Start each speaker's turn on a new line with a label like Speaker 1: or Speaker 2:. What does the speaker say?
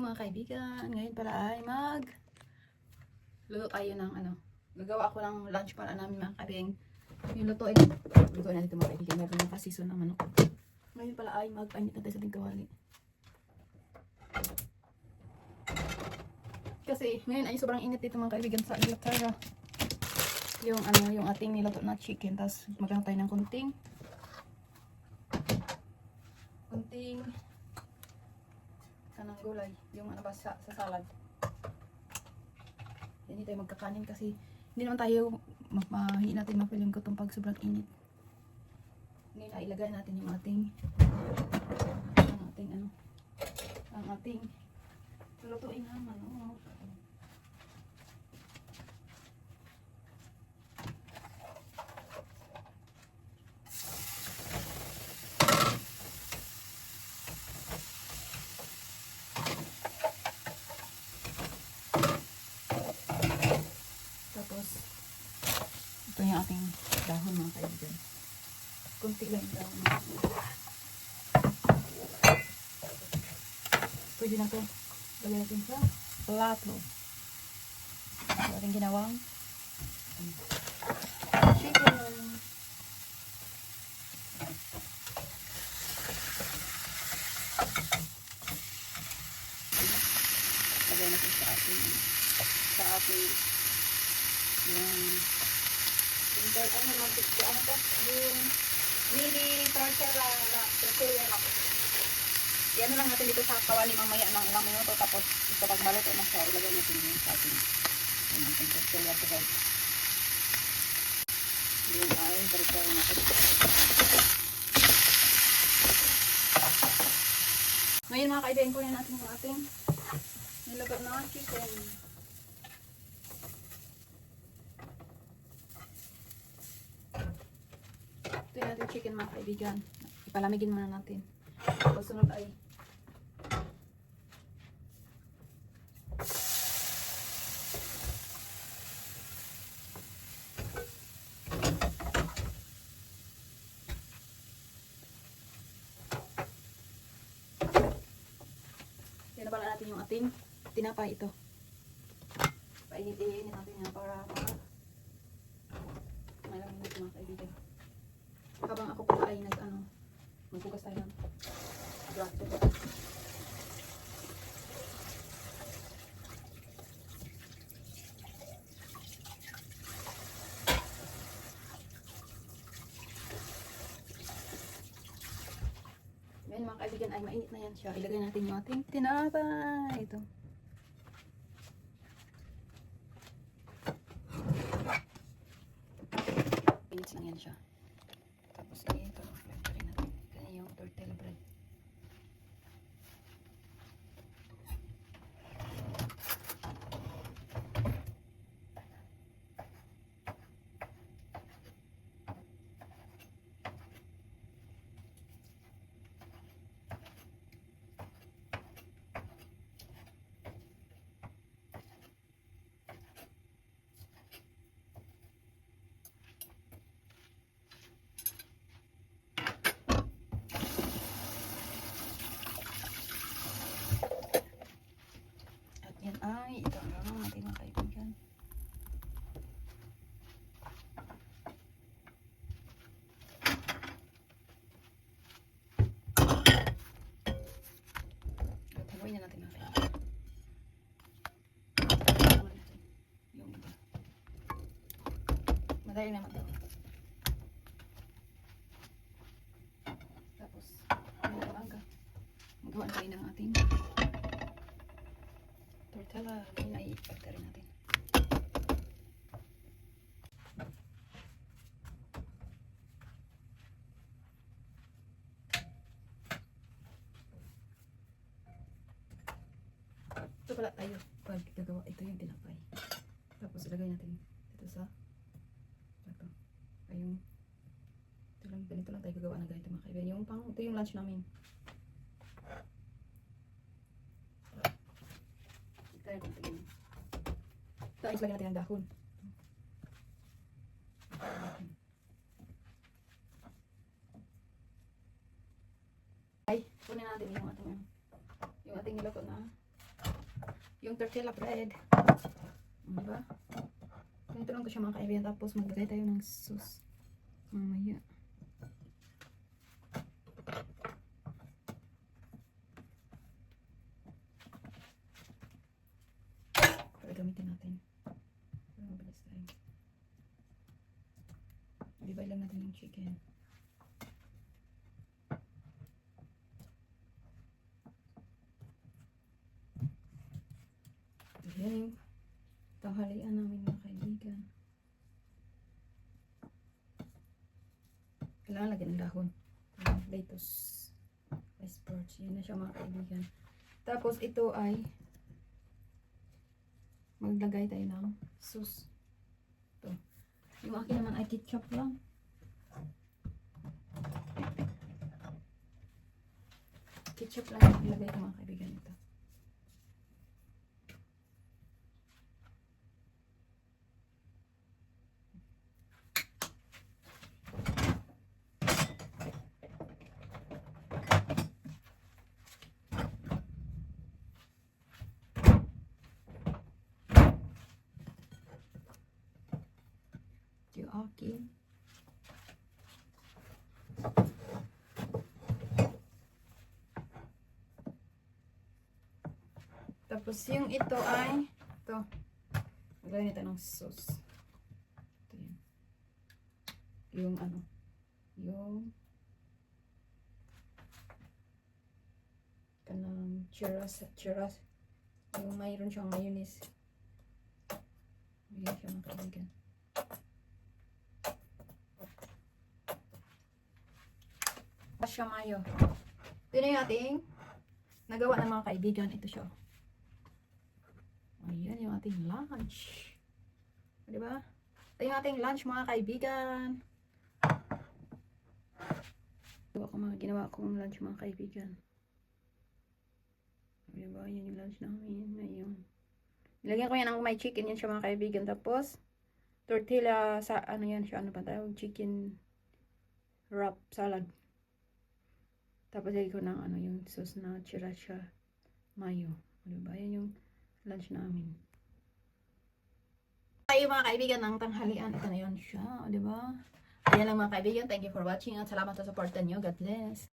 Speaker 1: mga kaibigan, ngayon pala ay luto tayo ng gagawa ako ng lunch para namin mga kaibigan. Yung lutuin natin ito mga kaibigan, meron ng kasison ng manok. Ngayon pala ay mag-painit na tayo sa ating kawali. Kasi ngayon ay sobrang init dito mga kaibigan sa Inglaterra. Yung ating niluto na chicken, tapos magkano tayo ng kunting kanang gulay, yung sa salad. Hindi tayo magkakanin kasi hindi naman tayo hindi natin mapiling gutom pag sobrang init. Ngayon ay ilagay natin yung ang ating lutuin na manok. Tapos ito yung ating dahon mga kaibigan. Kunti lang yung dahon. Pwede na ito. Lagay natin sa plato. Ito ating ginawang chicken. Lagay natin sa ating yung mini tortilla ako. Yan lang natin dito sa kawali mamaya ng ilang minuto, tapos ito pag maluto na siya, ilagay natin yung sa ating tortilla bread. Yun ay tortilla natin. Ngayon mga kaibigan, kunin natin yung ating niluto na chicken. Ito yung ating chicken mga kaibigan. Ipalamigin muna natin. Tapos sunod ay yan na pala natin yung ating tinapay ito. Painit-init natin yan para malamig natin mga kaibigan. Habang ako pala ay magbukas tayo ng plato. Ngayon mga kaibigan ay mainit na yan siya. Ilagay natin yung ating tinapay. Ito. Minutes lang yan siya. Tapos ito. Lagay natin. Ganyan yung tortilla bread. Ay, ito lang natin mga kaibigan. At haluin na natin mga kaibigan. Yung iba. Madali naman ito. Tapos, yung umaga, magawa tayo ng ating tortilla. Ngayon ay ipagta rin natin. Ito pala tayo pag gagawa. Ito yung tinapay. Tapos ilagay natin dito sa plato. Ayun. Ganito lang tayo gagawa ng ganito mga kaibigan. Ito yung lunch namin. Tapos lagyan natin ng dahon. Ay, kunin natin yung ating niluto na yung tortilla bread. Diba? Ganito lang ko siya mga kaibigan. Tapos maglagay tayo ng sauce. Mamaya. Pero gamitin natin. Pero mabilis tayo. Divide lang natin yung chicken. Ayan yung tanghalian namin mga kaibigan. Kailangan lagyan ng dahon. Lettuce. Icebergs. Yan na siya mga kaibigan. Tapos ito ay maglagay tayo ng sauce. Ito. Yung akin naman ay ketchup lang. Ketchup lang yung ilagay ko mga kaibigan ito. Yung akin. Tapos yung ito ay ito. Maglagay nito ng sauce. Ito yun. Yung ano. Yung kanang churros. Yung mayroon siyang mayonnaise. Ayan siya mga kaibigan. Siya mayo. Ito na yung ating nagawa ng mga kaibigan. Ito siya. Ayan yung ating lunch. Diba? Ito yung ating lunch mga kaibigan. Ginawa ko ng lunch mga kaibigan. Diba? Yan yung lunch namin. Ayun. Nilagyan ko yan ng may chicken. Yan siya mga kaibigan. Tapos, tortilla sa ano yan siya. Ano pa tayo? Chicken wrap salad. Tapos lagay ko ng ano yung sauce na sriracha mayo. Diba? Yan yung lunch namin. Ay mga kaibigan ng tanghalian. Ito na yun siya. Diba? Ayan lang mga kaibigan. Thank you for watching at salamat sa supportan nyo. God bless.